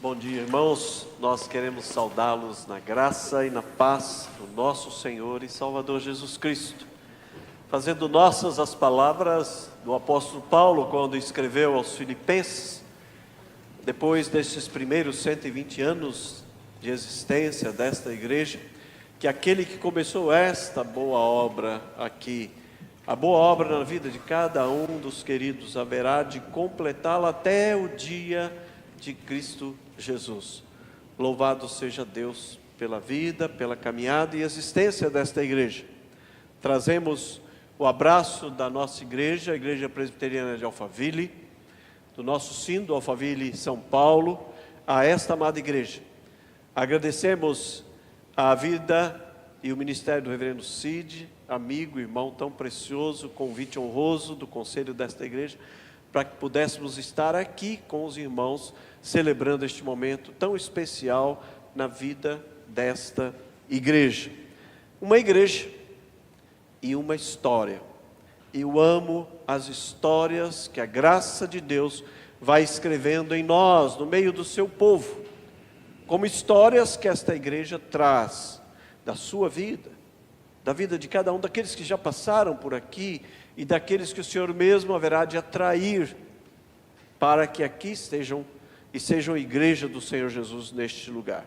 Bom dia, irmãos. Nós queremos saudá-los na graça e na paz do nosso Senhor e Salvador Jesus Cristo. Fazendo nossas as palavras do apóstolo Paulo, quando escreveu aos Filipenses, depois desses primeiros 120 anos de existência desta igreja, que aquele que começou esta boa obra aqui, a boa obra na vida de cada um dos queridos, haverá de completá-la até o dia de Cristo Jesus. Louvado seja Deus pela vida, pela caminhada e existência desta igreja. Trazemos o abraço da nossa igreja, a Igreja Presbiteriana de Alphaville, do nosso sínodo Alphaville São Paulo, a esta amada igreja. Agradecemos a vida e o ministério do reverendo Cid, amigo, irmão tão precioso, convite honroso do conselho desta igreja, para que pudéssemos estar aqui com os irmãos, celebrando este momento tão especial na vida desta igreja. Uma igreja e uma história. Eu amo as histórias que a graça de Deus vai escrevendo em nós, no meio do seu povo, como histórias que esta igreja traz da sua vida, da vida de cada um daqueles que já passaram por aqui e daqueles que o Senhor mesmo haverá de atrair para que aqui estejam e sejam igreja do Senhor Jesus neste lugar.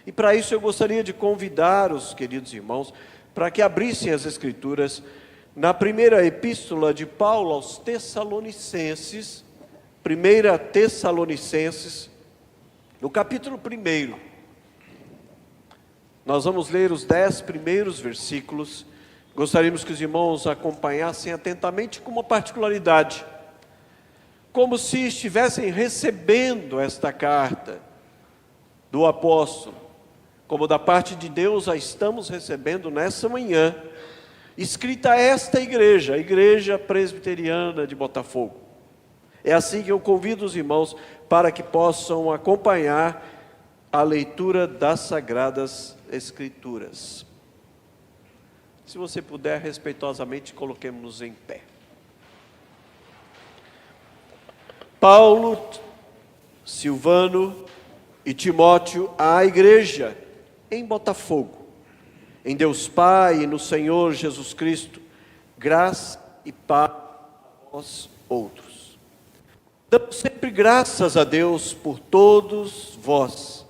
E para isso eu gostaria de convidar os queridos irmãos para que abrissem as Escrituras na primeira epístola de Paulo aos Tessalonicenses, 1 Tessalonicenses, no capítulo 1. Nós vamos ler os 10 primeiros versículos. Gostaríamos que os irmãos acompanhassem atentamente com uma particularidade, como se estivessem recebendo esta carta do apóstolo, como da parte de Deus a estamos recebendo nessa manhã, escrita a esta igreja, a Igreja Presbiteriana de Botafogo. É assim que eu convido os irmãos para que possam acompanhar a leitura das Sagradas Escrituras. Se você puder, respeitosamente, coloquemos-nos em pé. Paulo, Silvano e Timóteo à igreja em Botafogo, em Deus Pai e no Senhor Jesus Cristo, graça e paz a vós outros. Damos sempre graças a Deus por todos vós,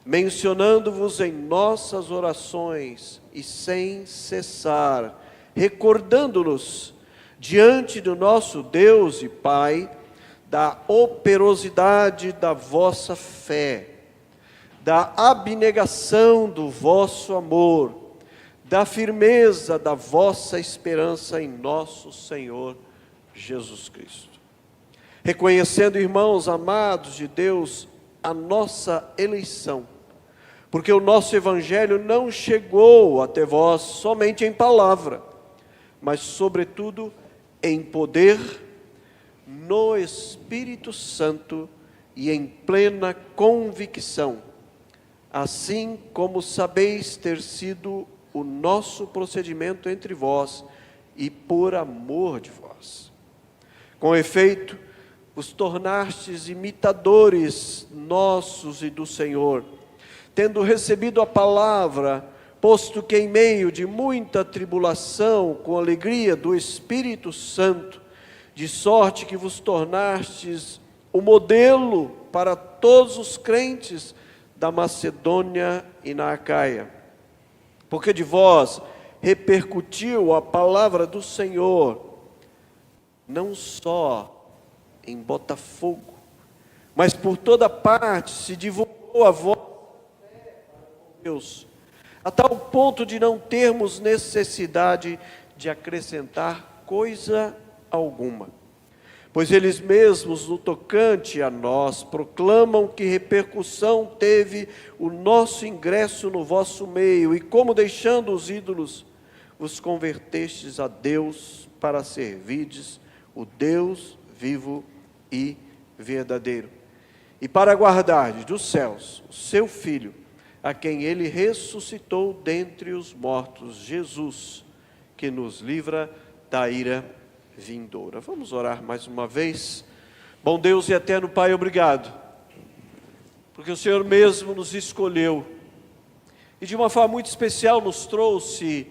mencionando-vos em nossas orações e sem cessar, recordando-nos diante do nosso Deus e Pai, da operosidade da vossa fé, da abnegação do vosso amor, da firmeza da vossa esperança em nosso Senhor Jesus Cristo. Reconhecendo, irmãos amados de Deus, a nossa eleição, porque o nosso Evangelho não chegou até vós somente em palavra, mas sobretudo em poder, no Espírito Santo e em plena convicção, assim como sabeis ter sido o nosso procedimento entre vós e por amor de vós. Com efeito, vos tornastes imitadores nossos e do Senhor, tendo recebido a palavra, posto que em meio de muita tribulação, com alegria do Espírito Santo, de sorte que vos tornastes o modelo para todos os crentes da Macedônia e na Acaia. Porque de vós repercutiu a palavra do Senhor, não só em Botafogo, mas por toda parte se divulgou a vossa fé para Deus, a tal ponto de não termos necessidade de acrescentar coisa alguma. Pois eles mesmos, no tocante a nós, proclamam que repercussão teve o nosso ingresso no vosso meio, e como deixando os ídolos, vos convertestes a Deus para servirdes o Deus vivo e verdadeiro, e para guardardes dos céus o seu Filho, a quem ele ressuscitou dentre os mortos, Jesus, que nos livra da ira vindoura. Vamos orar mais uma vez. Bom Deus e eterno Pai, obrigado porque o Senhor mesmo nos escolheu e de uma forma muito especial nos trouxe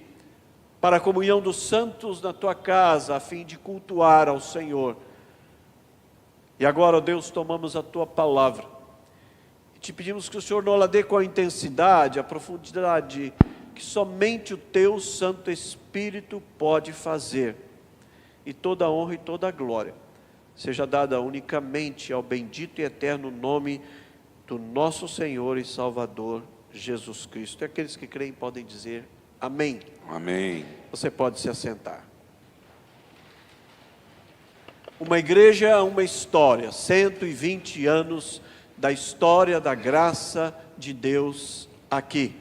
para a comunhão dos santos na tua casa, a fim de cultuar ao Senhor. E agora, ó Deus, tomamos a tua palavra e te pedimos que o Senhor nos dê com a intensidade, a profundidade que somente o teu Santo Espírito pode fazer, e toda a honra e toda a glória seja dada unicamente ao bendito e eterno nome do nosso Senhor e Salvador Jesus Cristo. E aqueles que creem podem dizer amém. Amém. Você pode se assentar. Uma igreja, uma história, 120 anos da história da graça de Deus aqui.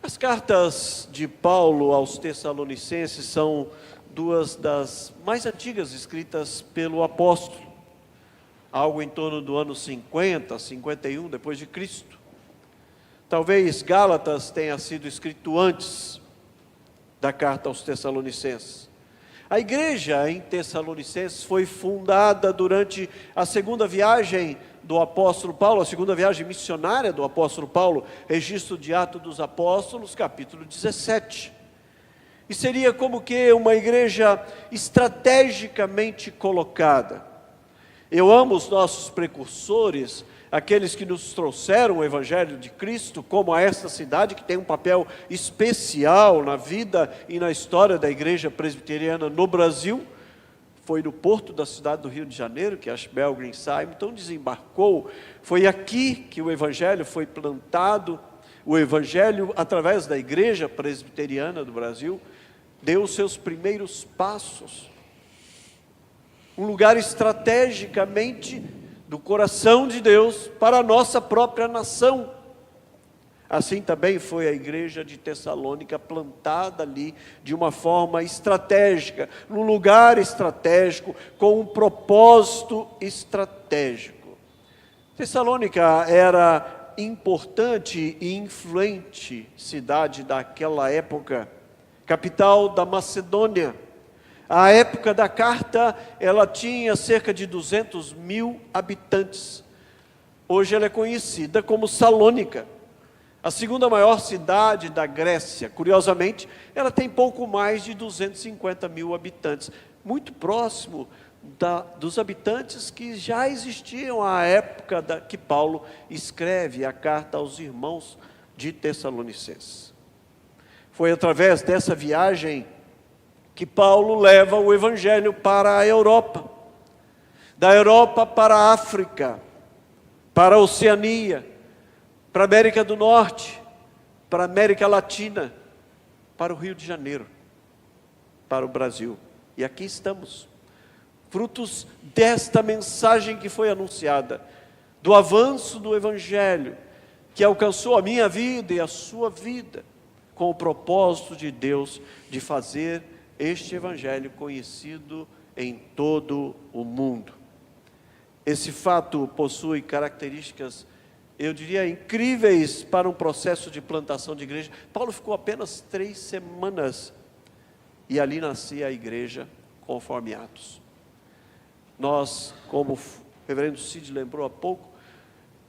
As cartas de Paulo aos Tessalonicenses são duas das mais antigas escritas pelo apóstolo, algo em torno do ano 50, 51 depois de Cristo. Talvez Gálatas tenha sido escrito antes da carta aos Tessalonicenses. A igreja em Tessalonicenses foi fundada durante a segunda viagem do apóstolo Paulo, a segunda viagem missionária do apóstolo Paulo, registro de Atos dos Apóstolos, capítulo 17. E seria como que uma igreja estrategicamente colocada. Eu amo os nossos precursores, aqueles que nos trouxeram o Evangelho de Cristo, como a esta cidade, que tem um papel especial na vida e na história da igreja presbiteriana no Brasil. Foi no porto da cidade do Rio de Janeiro que Ashbel Green Simon desembarcou. Foi aqui que o Evangelho foi plantado. O Evangelho, através da igreja presbiteriana do Brasil, deu os seus primeiros passos. Um lugar estrategicamente do coração de Deus para a nossa própria nação. Assim também foi a igreja de Tessalônica, plantada ali de uma forma estratégica, num lugar estratégico, com um propósito estratégico. Tessalônica era importante e influente cidade daquela época, capital da Macedônia. À época da carta, ela tinha cerca de 200 mil habitantes. Hoje ela é conhecida como Salônica, a segunda maior cidade da Grécia. Curiosamente, ela tem pouco mais de 250 mil habitantes, muito próximo dos habitantes que já existiam à época que Paulo escreve a carta aos irmãos de Tessalonicenses. Foi através dessa viagem que Paulo leva o Evangelho para a Europa, da Europa para a África, para a Oceania, para a América do Norte, para a América Latina, para o Rio de Janeiro, para o Brasil. E aqui estamos, frutos desta mensagem que foi anunciada, do avanço do Evangelho, que alcançou a minha vida e a sua vida, com o propósito de Deus de fazer este Evangelho conhecido em todo o mundo. Esse fato possui características, eu diria, incríveis para um processo de plantação de igreja. Paulo ficou apenas 3 semanas e ali nascia a igreja conforme Atos. Nós, como o reverendo Cid lembrou há pouco,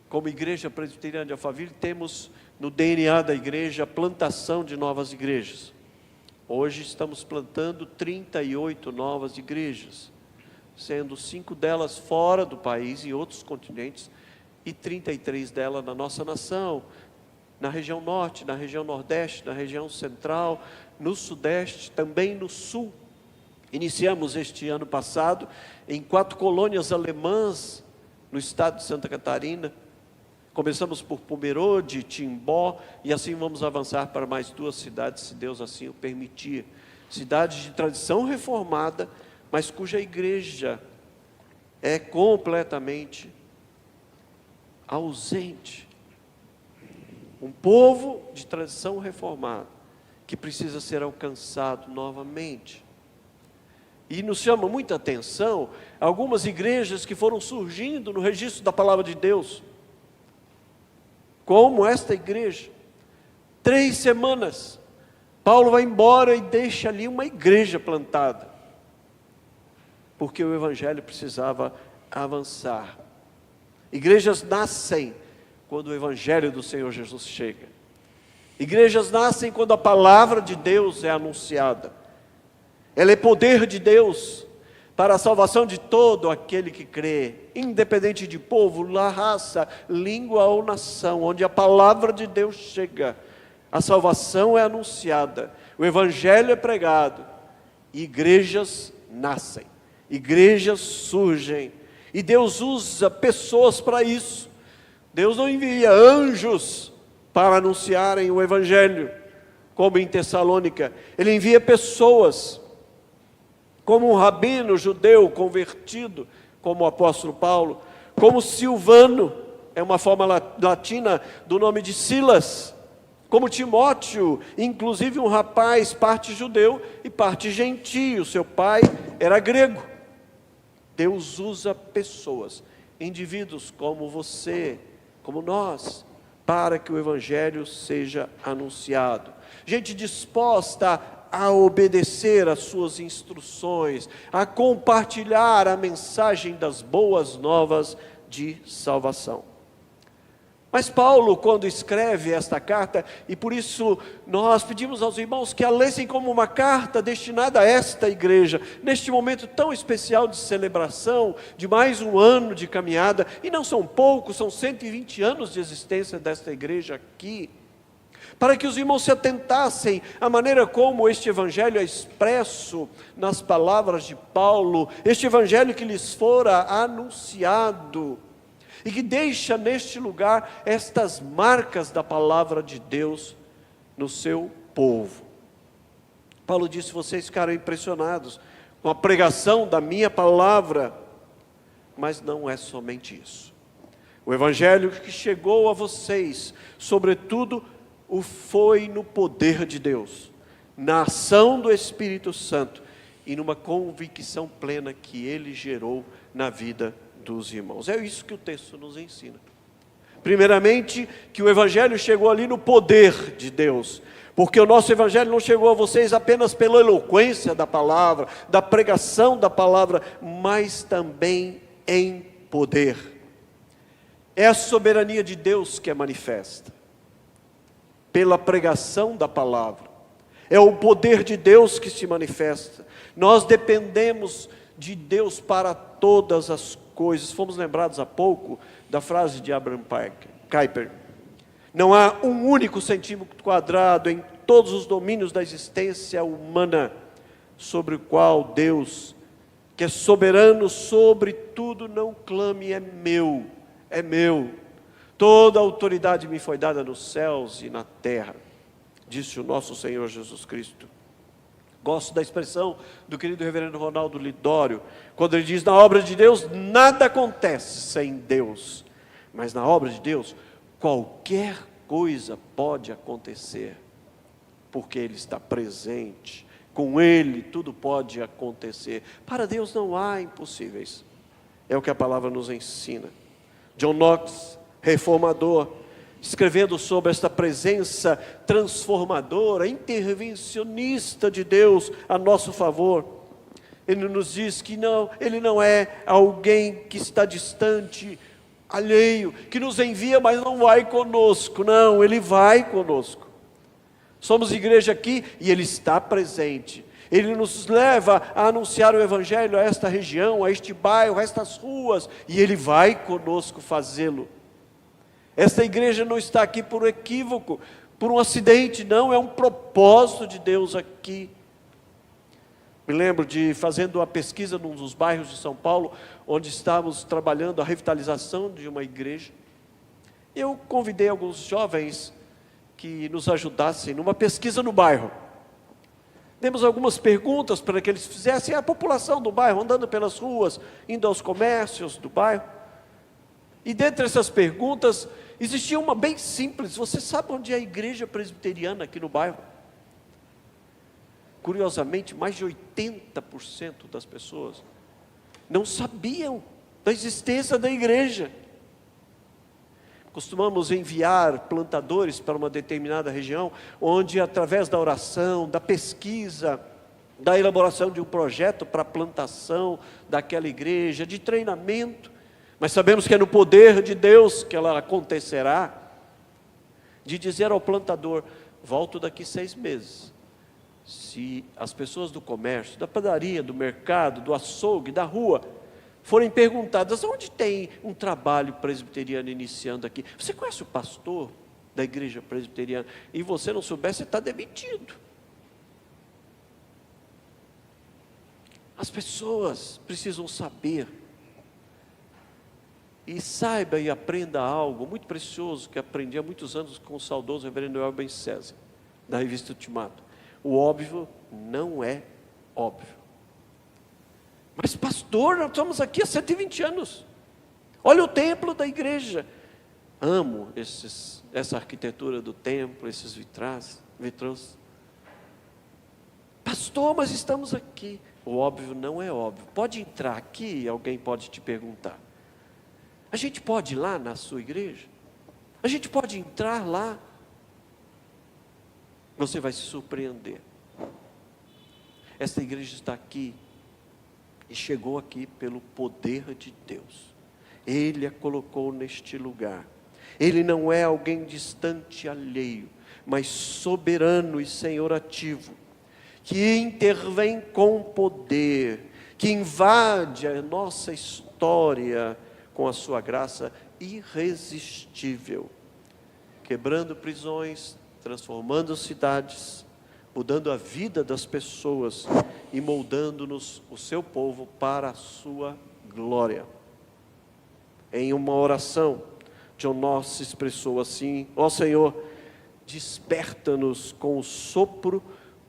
como igreja presbiteriana de Alphaville, temos no DNA da igreja a plantação de novas igrejas. Hoje estamos plantando 38 novas igrejas, sendo 5 delas fora do país, em outros continentes, e 33 delas na nossa nação, na região norte, na região nordeste, na região central, no sudeste, também no sul. Iniciamos este ano passado em 4 colônias alemãs no estado de Santa Catarina. Começamos por Pomerode, Timbó, e assim vamos avançar para mais 2 cidades, se Deus assim o permitir. Cidades de tradição reformada, mas cuja igreja é completamente ausente. Um povo de tradição reformada, que precisa ser alcançado novamente. E nos chama muita atenção algumas igrejas que foram surgindo no registro da palavra de Deus, como esta igreja. 3 semanas, Paulo vai embora e deixa ali uma igreja plantada, porque o Evangelho precisava avançar. Igrejas nascem quando o Evangelho do Senhor Jesus chega. Igrejas nascem quando a palavra de Deus é anunciada. Ela é poder de Deus para a salvação de todo aquele que crê, independente de povo, raça, língua ou nação. Onde a palavra de Deus chega, a salvação é anunciada, o Evangelho é pregado, e igrejas nascem, igrejas surgem, e Deus usa pessoas para isso. Deus não envia anjos para anunciarem o Evangelho, como em Tessalônica. Ele envia pessoas, como um rabino judeu convertido, como o apóstolo Paulo, como Silvano, é uma forma latina do nome de Silas, como Timóteo, inclusive um rapaz, parte judeu e parte gentio, seu pai era grego. Deus usa pessoas, indivíduos como você, como nós, para que o Evangelho seja anunciado. Gente disposta a obedecer às suas instruções, a compartilhar a mensagem das boas novas de salvação. Mas Paulo, quando escreve esta carta, e por isso nós pedimos aos irmãos que a lessem como uma carta destinada a esta igreja, neste momento tão especial de celebração, de mais um ano de caminhada, e não são poucos, são 120 anos de existência desta igreja aqui, para que os irmãos se atentassem à maneira como este evangelho é expresso nas palavras de Paulo, este evangelho que lhes fora anunciado, e que deixa neste lugar estas marcas da palavra de Deus no seu povo. Paulo disse: vocês ficaram impressionados com a pregação da minha palavra, mas não é somente isso. O evangelho que chegou a vocês, sobretudo, o foi no poder de Deus, na ação do Espírito Santo e numa convicção plena que ele gerou na vida dos irmãos. É isso que o texto nos ensina. Primeiramente, que o Evangelho chegou ali no poder de Deus, porque o nosso Evangelho não chegou a vocês apenas pela eloquência da palavra, da pregação da palavra, mas também em poder. É a soberania de Deus que é manifesta pela pregação da palavra. É o poder de Deus que se manifesta. Nós dependemos de Deus para todas as coisas. Fomos lembrados há pouco da frase de Abraham Kuyper: não há um único centímetro quadrado em todos os domínios da existência humana sobre o qual Deus, que é soberano sobre tudo, não clame: é meu, é meu. Toda a autoridade me foi dada nos céus e na terra, disse o nosso Senhor Jesus Cristo. Gosto da expressão do querido reverendo Ronaldo Lidório, quando ele diz: na obra de Deus nada acontece sem Deus, mas na obra de Deus qualquer coisa pode acontecer, porque Ele está presente, com Ele tudo pode acontecer. Para Deus não há impossíveis, é o que a palavra nos ensina. John Knox, reformador, escrevendo sobre esta presença transformadora, intervencionista de Deus a nosso favor, ele nos diz que Ele não é alguém que está distante, alheio, que nos envia, mas não vai conosco. Não, Ele vai conosco. Somos igreja aqui e Ele está presente. Ele nos leva a anunciar o Evangelho a esta região, a este bairro, a estas ruas, e Ele vai conosco fazê-lo. Esta igreja não está aqui por equívoco, por um acidente, não, é um propósito de Deus aqui. Me lembro de fazendo uma pesquisa num dos bairros de São Paulo, onde estávamos trabalhando a revitalização de uma igreja. Eu convidei alguns jovens que nos ajudassem numa pesquisa no bairro. Demos algumas perguntas para que eles fizessem a população do bairro, andando pelas ruas, indo aos comércios do bairro. E dentre essas perguntas, existia uma bem simples: você sabe onde é a igreja presbiteriana aqui no bairro? Curiosamente, mais de 80% das pessoas não sabiam da existência da igreja. Costumamos enviar plantadores para uma determinada região, onde através da oração, da pesquisa, da elaboração de um projeto para a plantação daquela igreja, de treinamento, Mas sabemos que é no poder de Deus que ela acontecerá, de dizer ao plantador: volto daqui 6 meses. Se as pessoas do comércio, da padaria, do mercado, do açougue, da rua, forem perguntadas: onde tem um trabalho presbiteriano iniciando aqui? Você conhece o pastor da igreja presbiteriana? E você não souber, você está demitido. As pessoas precisam saber. E saiba e aprenda algo muito precioso que aprendi há muitos anos com o saudoso reverendo Elben César, da revista Ultimato. O óbvio não é óbvio. Mas pastor, nós estamos aqui há 120 anos. Olha o templo da igreja. Amo essa arquitetura do templo, esses vitrôs. Pastor, mas estamos aqui. O óbvio não é óbvio. Pode entrar aqui, alguém pode te perguntar: a gente pode ir lá na sua igreja? A gente pode entrar lá? Você vai se surpreender. Esta igreja está aqui e chegou aqui pelo poder de Deus. Ele a colocou neste lugar. Ele não é alguém distante, alheio, mas soberano e senhor ativo, que intervém com poder, que invade a nossa história com a sua graça irresistível, quebrando prisões, transformando cidades, mudando a vida das pessoas e moldando-nos, o seu povo, para a sua glória. Em uma oração, John Knox se expressou assim: ó Senhor, desperta-nos com o sopro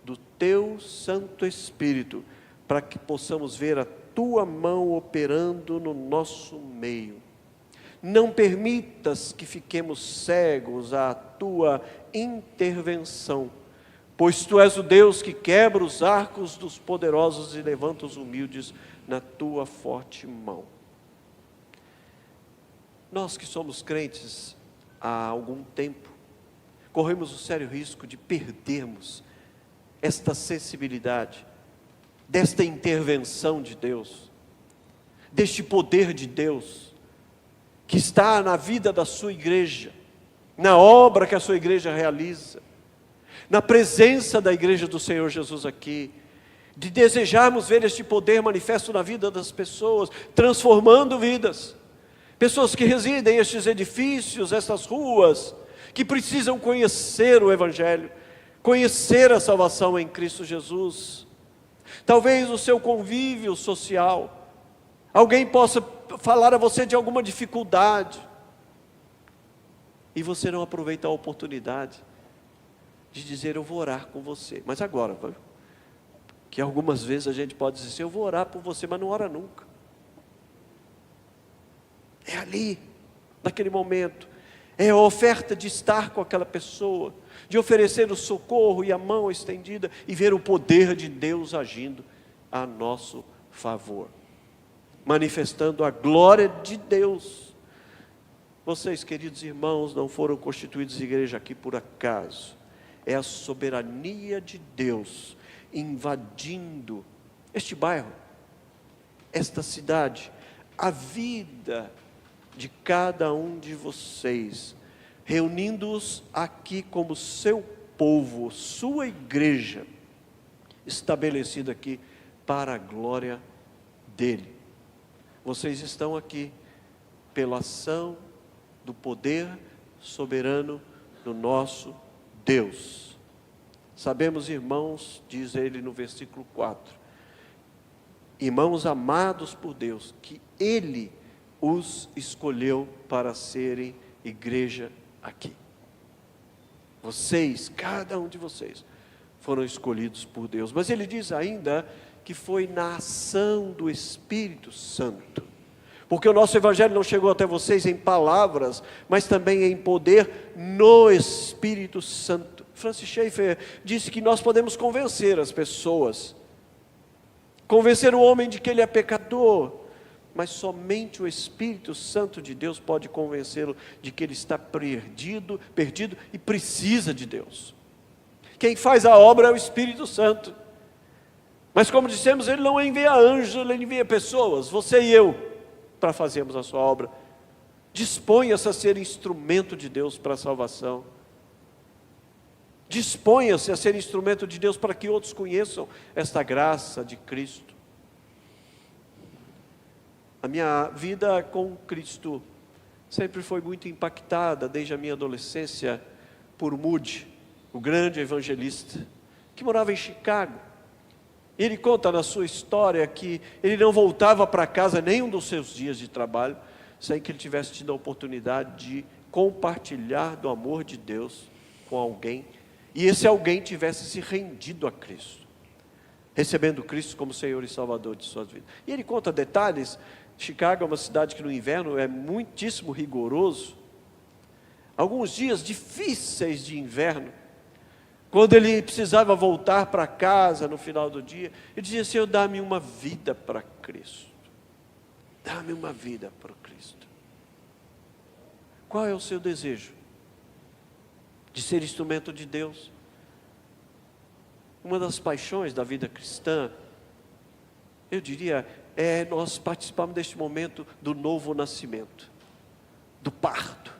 do teu Santo Espírito, para que possamos ver a tua mão operando no nosso meio. Não permitas que fiquemos cegos à tua intervenção, pois tu és o Deus que quebra os arcos dos poderosos e levanta os humildes na tua forte mão. Nós que somos crentes há algum tempo, corremos o sério risco de perdermos esta sensibilidade, desta intervenção de Deus, deste poder de Deus, que está na vida da sua igreja, na obra que a sua igreja realiza, na presença da igreja do Senhor Jesus aqui, de desejarmos ver este poder manifesto na vida das pessoas, transformando vidas, pessoas que residem nestes edifícios, essas ruas, que precisam conhecer o Evangelho, conhecer a salvação em Cristo Jesus. Talvez o seu convívio social, alguém possa falar a você de alguma dificuldade, e você não aproveita a oportunidade de dizer: eu vou orar com você. Mas agora, que algumas vezes a gente pode dizer: eu vou orar por você, mas não ora nunca. É ali, naquele momento, é a oferta de estar com aquela pessoa, de oferecer o socorro e a mão estendida, e ver o poder de Deus agindo a nosso favor, manifestando a glória de Deus. Vocês, queridos irmãos, não foram constituídos igreja aqui por acaso. É a soberania de Deus invadindo este bairro, esta cidade, a vida de cada um de vocês, reunindo-os aqui como seu povo, sua igreja, estabelecida aqui para a glória dele. Vocês estão aqui pela ação do poder soberano do nosso Deus. Sabemos, irmãos, diz ele no versículo 4, irmãos amados por Deus, que Ele os escolheu para serem igreja aqui. Vocês, cada um de vocês, foram escolhidos por Deus. Mas ele diz ainda que foi na ação do Espírito Santo. Porque o nosso Evangelho não chegou até vocês em palavras, mas também em poder no Espírito Santo. Francis Schaeffer disse que nós podemos convencer as pessoas, convencer o homem de que ele é pecador, mas somente o Espírito Santo de Deus pode convencê-lo de que ele está perdido e precisa de Deus. Quem faz a obra é o Espírito Santo. Mas como dissemos, ele não envia anjos, ele envia pessoas, você e eu. para fazermos a sua obra. Disponha-se a ser instrumento de Deus para a salvação. Disponha-se a ser instrumento de Deus para que outros conheçam esta graça de Cristo. A minha vida com Cristo sempre foi muito impactada, desde a minha adolescência, por Moody, o grande evangelista, que morava em Chicago. Ele conta na sua história que ele não voltava para casa nenhum dos seus dias de trabalho, sem que ele tivesse tido a oportunidade de compartilhar do amor de Deus com alguém, e esse alguém tivesse se rendido a Cristo, recebendo Cristo como Senhor e Salvador de suas vidas. E ele conta detalhes. Chicago é uma cidade que no inverno é muitíssimo rigoroso. Alguns dias difíceis de inverno, quando ele precisava voltar para casa no final do dia, ele dizia: Senhor, dá-me uma vida para Cristo. Dá-me uma vida para Cristo. Qual é o seu desejo? De ser instrumento de Deus? Uma das paixões da vida cristã, eu diria, nós participamos deste momento do novo nascimento, do parto.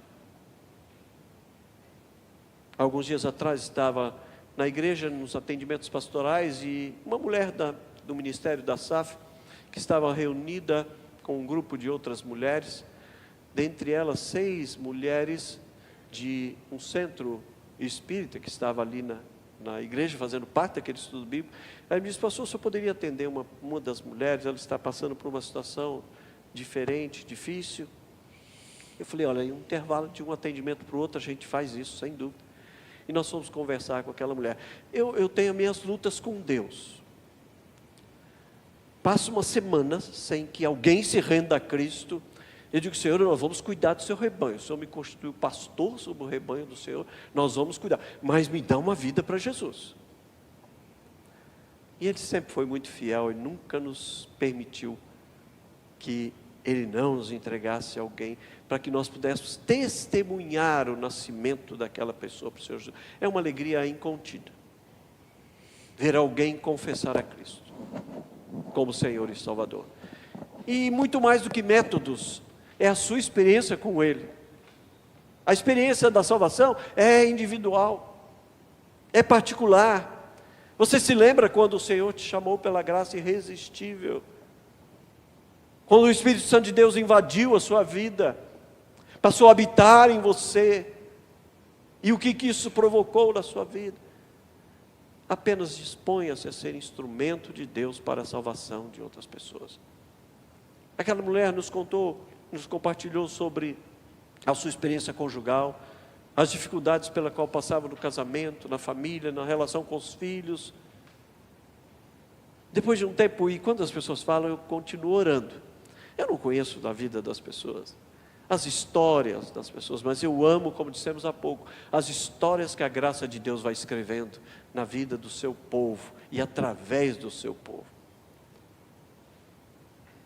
Alguns dias atrás estava na igreja, nos atendimentos pastorais, e uma mulher do ministério da SAF, que estava reunida com um grupo de outras mulheres, dentre elas 6 mulheres de um centro espírita que estava ali na igreja, fazendo parte daquele estudo bíblico. Ela me disse: pastor, o senhor poderia atender uma das mulheres? Ela está passando por uma situação diferente, difícil. Eu falei: olha, em um intervalo de um atendimento para o outro, a gente faz isso, sem dúvida. E nós fomos conversar com aquela mulher. Eu tenho minhas lutas com Deus. Passo uma semana sem que alguém se renda a Cristo. Eu digo: Senhor, nós vamos cuidar do seu rebanho. O Senhor me constituiu pastor sobre o rebanho do Senhor. Nós vamos cuidar. Mas me dá uma vida para Jesus. E Ele sempre foi muito fiel. Ele nunca nos permitiu que Ele não nos entregasse a alguém, para que nós pudéssemos testemunhar o nascimento daquela pessoa para o Senhor Jesus. É uma alegria incontida ver alguém confessar a Cristo como Senhor e Salvador. E muito mais do que métodos, é a sua experiência com Ele. A experiência da salvação é individual, é particular. Você se lembra quando o Senhor te chamou pela graça irresistível? Quando o Espírito Santo de Deus invadiu a sua vida, passou a habitar em você, e o que isso provocou na sua vida? Apenas disponha-se a ser instrumento de Deus para a salvação de outras pessoas. Aquela mulher nos compartilhou sobre a sua experiência conjugal, as dificuldades pela qual passava no casamento, na família, na relação com os filhos. Depois de um tempo, e quando as pessoas falam, eu continuo orando. Eu não conheço da vida das pessoas, as histórias das pessoas, mas eu amo, como dissemos há pouco, as histórias que a graça de Deus vai escrevendo na vida do seu povo e através do seu povo.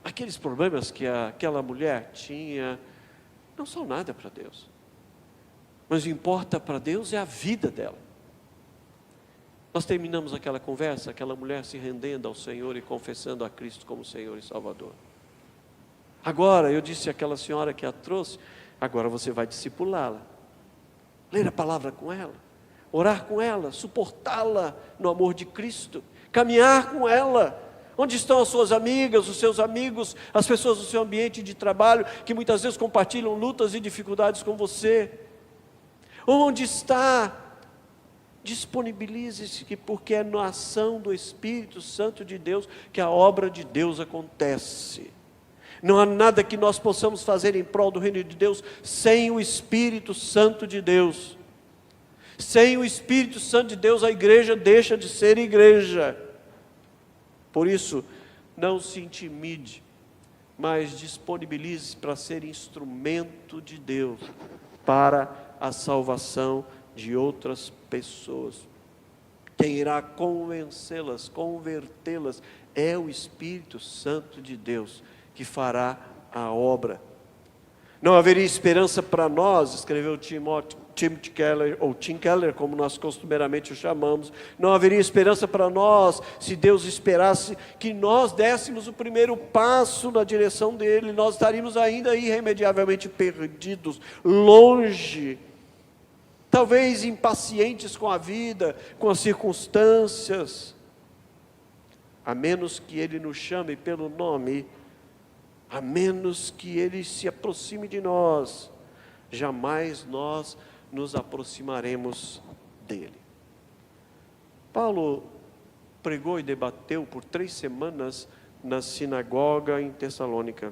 Aqueles problemas que aquela mulher tinha não são nada para Deus, mas o que importa para Deus é a vida dela. Nós terminamos aquela conversa, aquela mulher se rendendo ao Senhor e confessando a Cristo como Senhor e Salvador. Agora, eu disse àquela senhora que a trouxe: agora você vai discipulá-la, ler a palavra com ela, orar com ela, suportá-la no amor de Cristo, caminhar com ela. Onde estão as suas amigas, os seus amigos, as pessoas do seu ambiente de trabalho, que muitas vezes compartilham lutas e dificuldades com você? Onde está? Disponibilize-se, porque é na ação do Espírito Santo de Deus que a obra de Deus acontece. Não há nada que nós possamos fazer em prol do reino de Deus sem o Espírito Santo de Deus. Sem o Espírito Santo de Deus, a igreja deixa de ser igreja. Por isso, não se intimide, mas disponibilize-se para ser instrumento de Deus para a salvação de outras pessoas. Quem irá convencê-las, convertê-las, é o Espírito Santo de Deus que fará a obra. Não haveria esperança para nós, escreveu Timothy Keller, ou Tim Keller, como nós costumeiramente o chamamos, não haveria esperança para nós se Deus esperasse que nós dessemos o primeiro passo na direção dele. Nós estaríamos ainda irremediavelmente perdidos, longe, talvez impacientes com a vida, com as circunstâncias, a menos que ele nos chame pelo nome, a menos que ele se aproxime de nós, jamais nós nos aproximaremos dele. Paulo pregou e debateu por 3 semanas na sinagoga em Tessalônica,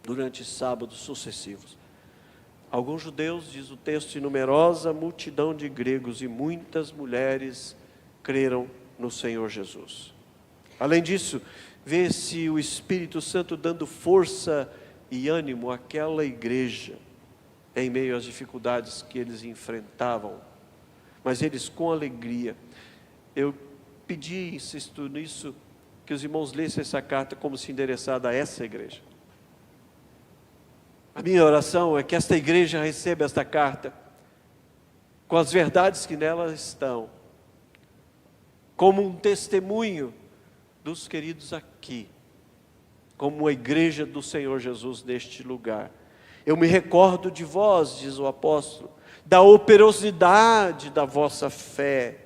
durante sábados sucessivos. Alguns judeus, diz o texto, e numerosa multidão de gregos e muitas mulheres creram no Senhor Jesus. Além disso, vê-se o Espírito Santo dando força e ânimo àquela igreja, em meio às dificuldades que eles enfrentavam, mas eles com alegria. Eu pedi, insisto nisso, que os irmãos lessem essa carta como se endereçada a essa igreja. A minha oração é que esta igreja receba esta carta, com as verdades que nela estão, como um testemunho dos queridos aqui, como uma igreja do Senhor Jesus neste lugar. Eu me recordo de vós, diz o apóstolo, da operosidade da vossa fé,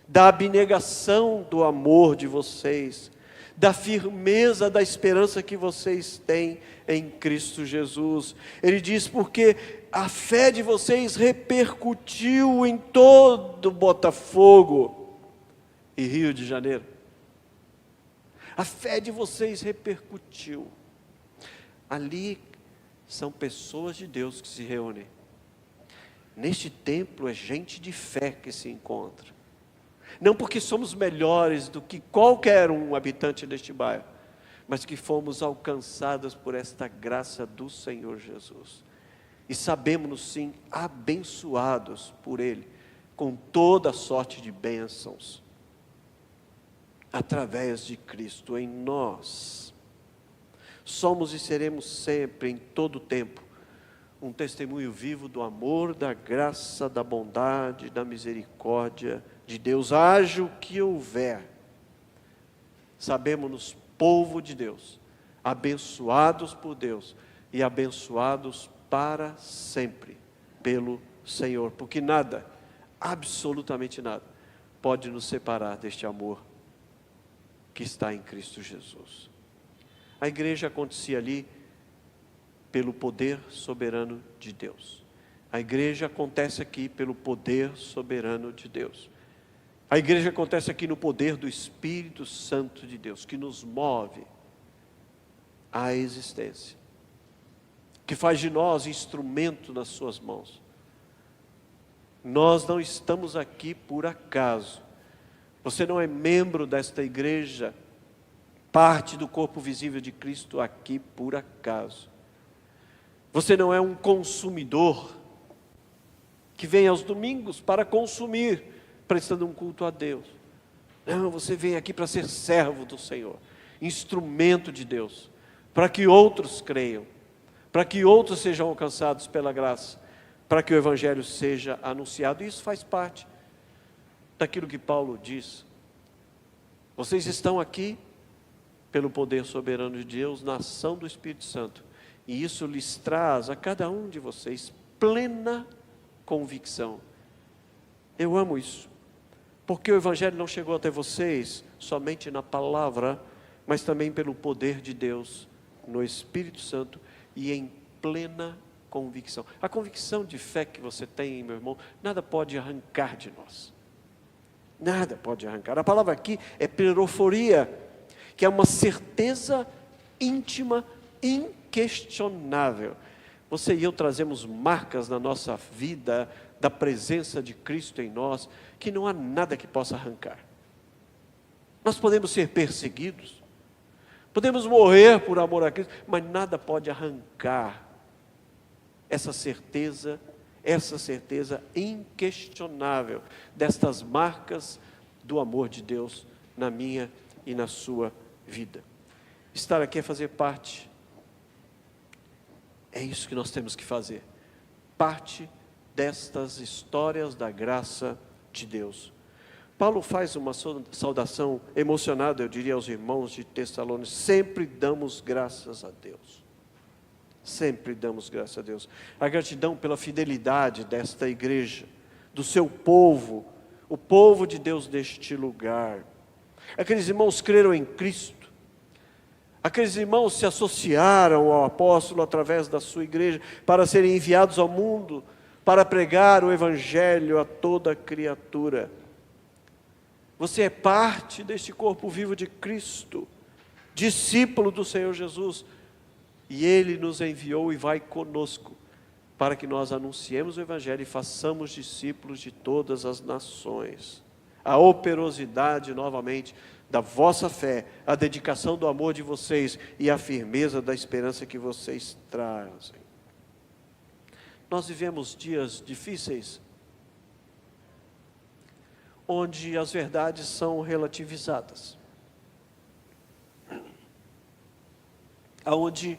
da abnegação do amor de vocês, da firmeza da esperança que vocês têm em Cristo Jesus. Ele diz, porque a fé de vocês repercutiu em todo Botafogo e Rio de Janeiro. A fé de vocês repercutiu. Ali são pessoas de Deus que se reúnem. Neste templo é gente de fé que se encontra. Não porque somos melhores do que qualquer um habitante deste bairro, mas que fomos alcançados por esta graça do Senhor Jesus. E sabemos sim, abençoados por Ele, com toda sorte de bênçãos, através de Cristo em nós. Somos e seremos sempre, em todo o tempo, um testemunho vivo do amor, da graça, da bondade, da misericórdia de Deus. Haja o que houver, sabemos-nos povo de Deus, abençoados por Deus e abençoados para sempre pelo Senhor, porque nada, absolutamente nada, pode nos separar deste amor que está em Cristo Jesus. A igreja acontecia ali pelo poder soberano de Deus. A igreja acontece aqui pelo poder soberano de Deus. A igreja acontece aqui no poder do Espírito Santo de Deus, que nos move à existência, que faz de nós instrumento nas suas mãos. Nós não estamos aqui por acaso. Você não é membro desta igreja, parte do corpo visível de Cristo aqui por acaso. Você não é um consumidor que vem aos domingos para consumir, prestando um culto a Deus. Não, você vem aqui para ser servo do Senhor, instrumento de Deus, para que outros creiam, para que outros sejam alcançados pela graça, para que o Evangelho seja anunciado. Isso faz parte daquilo que Paulo diz. Vocês estão aqui pelo poder soberano de Deus, na ação do Espírito Santo, e isso lhes traz a cada um de vocês plena convicção. Eu amo isso, porque o Evangelho não chegou até vocês somente na palavra, mas também pelo poder de Deus, no Espírito Santo e em plena convicção. A convicção de fé que você tem, meu irmão, nada pode arrancar de nós. Nada pode arrancar. A palavra aqui é pleroforia, que é uma certeza íntima, inquestionável. Você e eu trazemos marcas na nossa vida, da presença de Cristo em nós, que não há nada que possa arrancar. Nós podemos ser perseguidos, podemos morrer por amor a Cristo, mas nada pode arrancar essa certeza inquestionável destas marcas do amor de Deus na minha e na sua vida. Estar aqui é fazer parte. É isso que nós temos que fazer. Parte destas histórias da graça de Deus. Paulo faz uma saudação emocionada, eu diria, aos irmãos de Tessalônica: sempre damos graças a Deus. Sempre damos graças a Deus. A gratidão pela fidelidade desta igreja, do seu povo, o povo de Deus deste lugar. Aqueles irmãos creram em Cristo. Aqueles irmãos se associaram ao apóstolo através da sua igreja para serem enviados ao mundo, para pregar o evangelho a toda criatura. Você é parte deste corpo vivo de Cristo, discípulo do Senhor Jesus, e Ele nos enviou e vai conosco, para que nós anunciemos o evangelho e façamos discípulos de todas as nações. A operosidade, novamente, da vossa fé, a dedicação do amor de vocês e a firmeza da esperança que vocês trazem. Nós vivemos dias difíceis, onde as verdades são relativizadas, aonde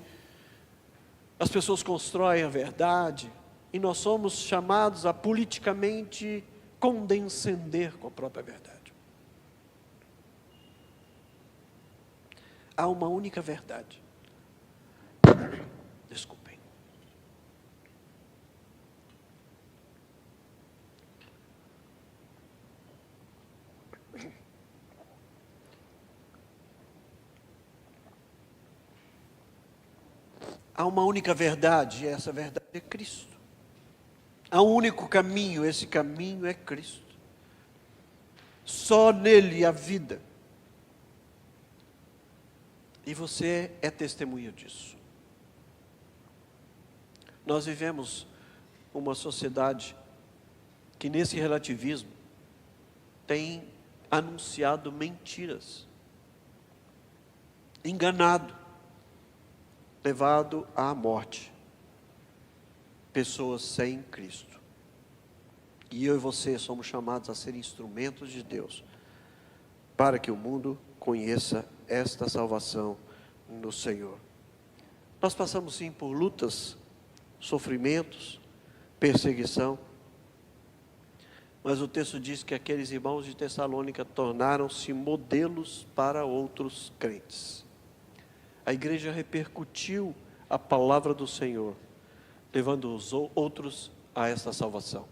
as pessoas constroem a verdade e nós somos chamados a politicamente condescender com a própria verdade. Há uma única verdade. Desculpem. Há uma única verdade, e essa verdade é Cristo. Há um único caminho, esse caminho é Cristo. Só nele há vida. E você é testemunha disso. Nós vivemos uma sociedade que nesse relativismo tem anunciado mentiras, enganado, levado à morte pessoas sem Cristo. E eu e você somos chamados a ser instrumentos de Deus para que o mundo conheça esta salvação no Senhor. Nós passamos sim por lutas, sofrimentos, perseguição, mas o texto diz que aqueles irmãos de Tessalônica tornaram-se modelos para outros crentes. A igreja repercutiu a palavra do Senhor, levando os outros a esta salvação.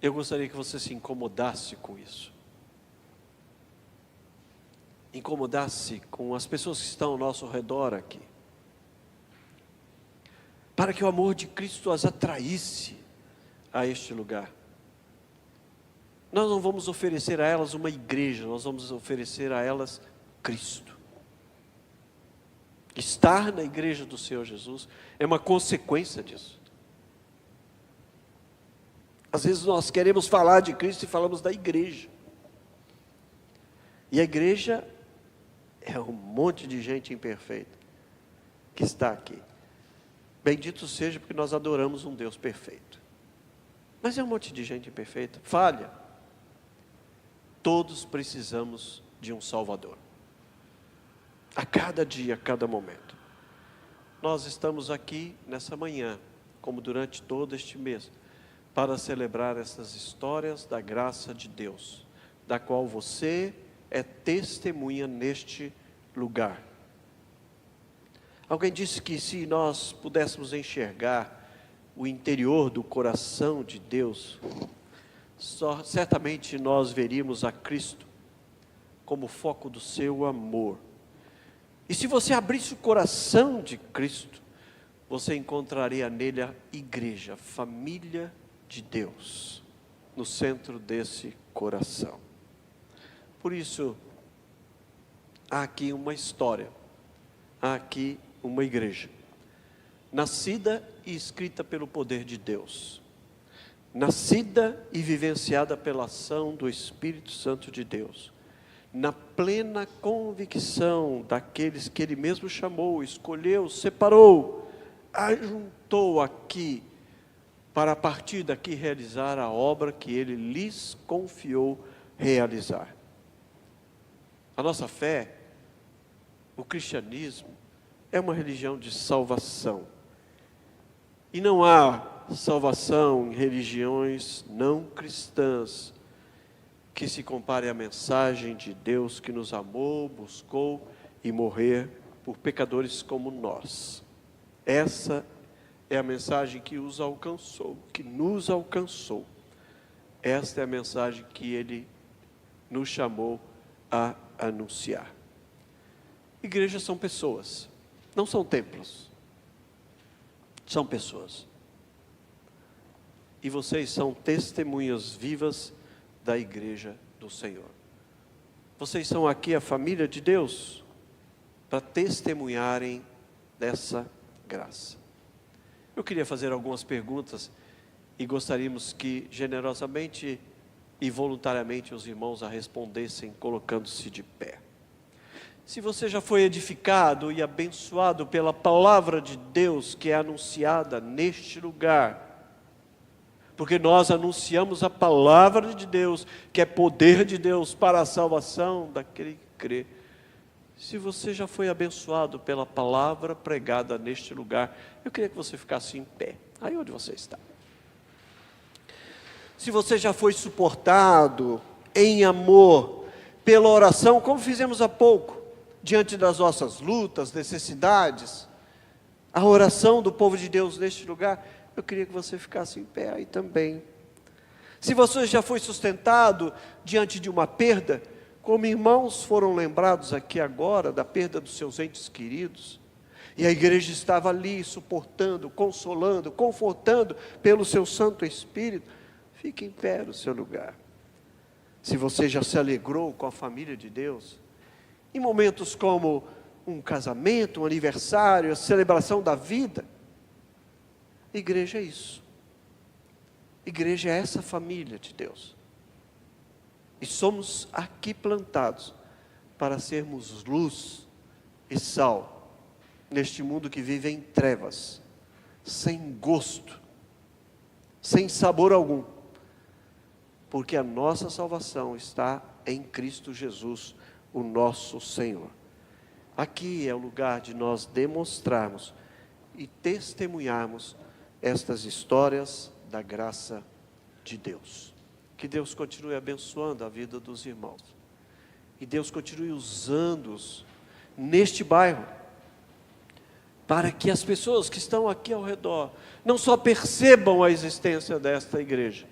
Eu gostaria que você se incomodasse com isso. Incomodasse com as pessoas que estão ao nosso redor aqui. Para que o amor de Cristo as atraísse a este lugar. Nós não vamos oferecer a elas uma igreja, nós vamos oferecer a elas Cristo. Estar na igreja do Senhor Jesus é uma consequência disso. Às vezes nós queremos falar de Cristo e falamos da igreja. E a igreja é um monte de gente imperfeita que está aqui. Bendito seja porque nós adoramos um Deus perfeito. Mas é um monte de gente imperfeita, falha. Todos precisamos de um Salvador. A cada dia, a cada momento. Nós estamos aqui nessa manhã, como durante todo este mês, para celebrar essas histórias da graça de Deus, da qual você é testemunha neste lugar. Alguém disse que se nós pudéssemos enxergar o interior do coração de Deus, certamente nós veríamos a Cristo como foco do seu amor. E se você abrisse o coração de Cristo, você encontraria nele a igreja, a família de Deus, no centro desse coração. Por isso, há aqui uma história, há aqui uma igreja, nascida e escrita pelo poder de Deus, nascida e vivenciada pela ação do Espírito Santo de Deus, na plena convicção daqueles que Ele mesmo chamou, escolheu, separou, ajuntou aqui, para a partir daqui realizar a obra que Ele lhes confiou realizar. A nossa fé, o cristianismo, é uma religião de salvação. E não há salvação em religiões não cristãs que se compare à mensagem de Deus que nos amou, buscou e morrer por pecadores como nós. Essa é a mensagem que os alcançou, que nos alcançou. Esta é a mensagem que Ele nos chamou a anunciar. Igrejas são pessoas, não são templos. São pessoas. E vocês são testemunhas vivas da igreja do Senhor. Vocês são aqui a família de Deus para testemunharem dessa graça. Eu queria fazer algumas perguntas e gostaríamos que generosamente e voluntariamente os irmãos a respondessem colocando-se de pé. Se você já foi edificado e abençoado pela palavra de Deus que é anunciada neste lugar, porque nós anunciamos a palavra de Deus, que é poder de Deus para a salvação daquele que crê. Se você já foi abençoado pela palavra pregada neste lugar, eu queria que você ficasse em pé, aí onde você está. Se você já foi suportado em amor pela oração, como fizemos há pouco, diante das nossas lutas, necessidades, a oração do povo de Deus neste lugar, eu queria que você ficasse em pé aí também. Se você já foi sustentado diante de uma perda, como irmãos foram lembrados aqui agora da perda dos seus entes queridos, e a igreja estava ali suportando, consolando, confortando pelo seu Santo Espírito, fique em pé no seu lugar. Se você já se alegrou com a família de Deus, em momentos como um casamento, um aniversário, a celebração da vida, igreja é isso. Igreja é essa família de Deus. E somos aqui plantados para sermos luz e sal neste mundo que vive em trevas, sem gosto, sem sabor algum, porque a nossa salvação está em Cristo Jesus, o nosso Senhor. Aqui é o lugar de nós demonstrarmos e testemunharmos estas histórias da graça de Deus. Que Deus continue abençoando a vida dos irmãos. E Deus continue usando-os neste bairro, para que as pessoas que estão aqui ao redor não só percebam a existência desta igreja,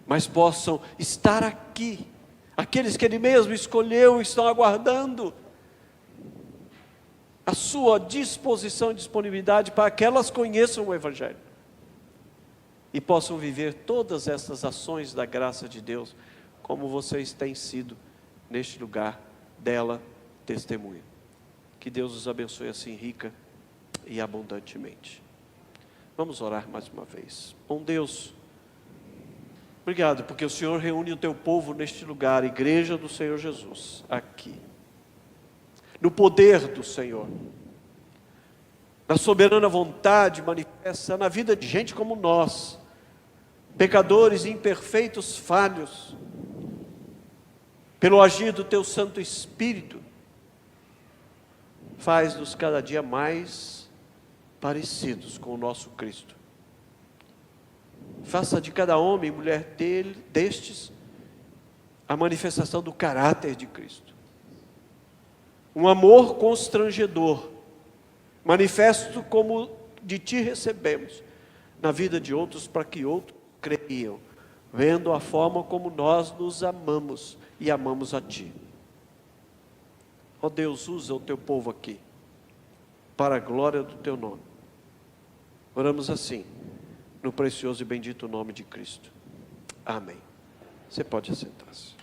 mas possam estar aqui. Aqueles que Ele mesmo escolheu estão aguardando a sua disposição e disponibilidade para que elas conheçam o Evangelho e possam viver todas essas ações da graça de Deus, como vocês têm sido neste lugar dela testemunha. Que Deus os abençoe assim rica e abundantemente. Vamos orar mais uma vez. Bom Deus, obrigado porque o Senhor reúne o teu povo neste lugar, igreja do Senhor Jesus, aqui. No poder do Senhor, na soberana vontade manifesta na vida de gente como nós, pecadores imperfeitos, falhos, pelo agir do teu Santo Espírito, faz-nos cada dia mais parecidos com o nosso Cristo. Faça de cada homem e mulher destes a manifestação do caráter de Cristo. Um amor constrangedor, manifesto como de Ti recebemos, na vida de outros, para que outros creiam, vendo a forma como nós nos amamos e amamos a Ti. Ó Deus, usa o Teu povo aqui, para a glória do Teu nome. Oramos assim, no precioso e bendito nome de Cristo. Amém. Você pode assentar-se.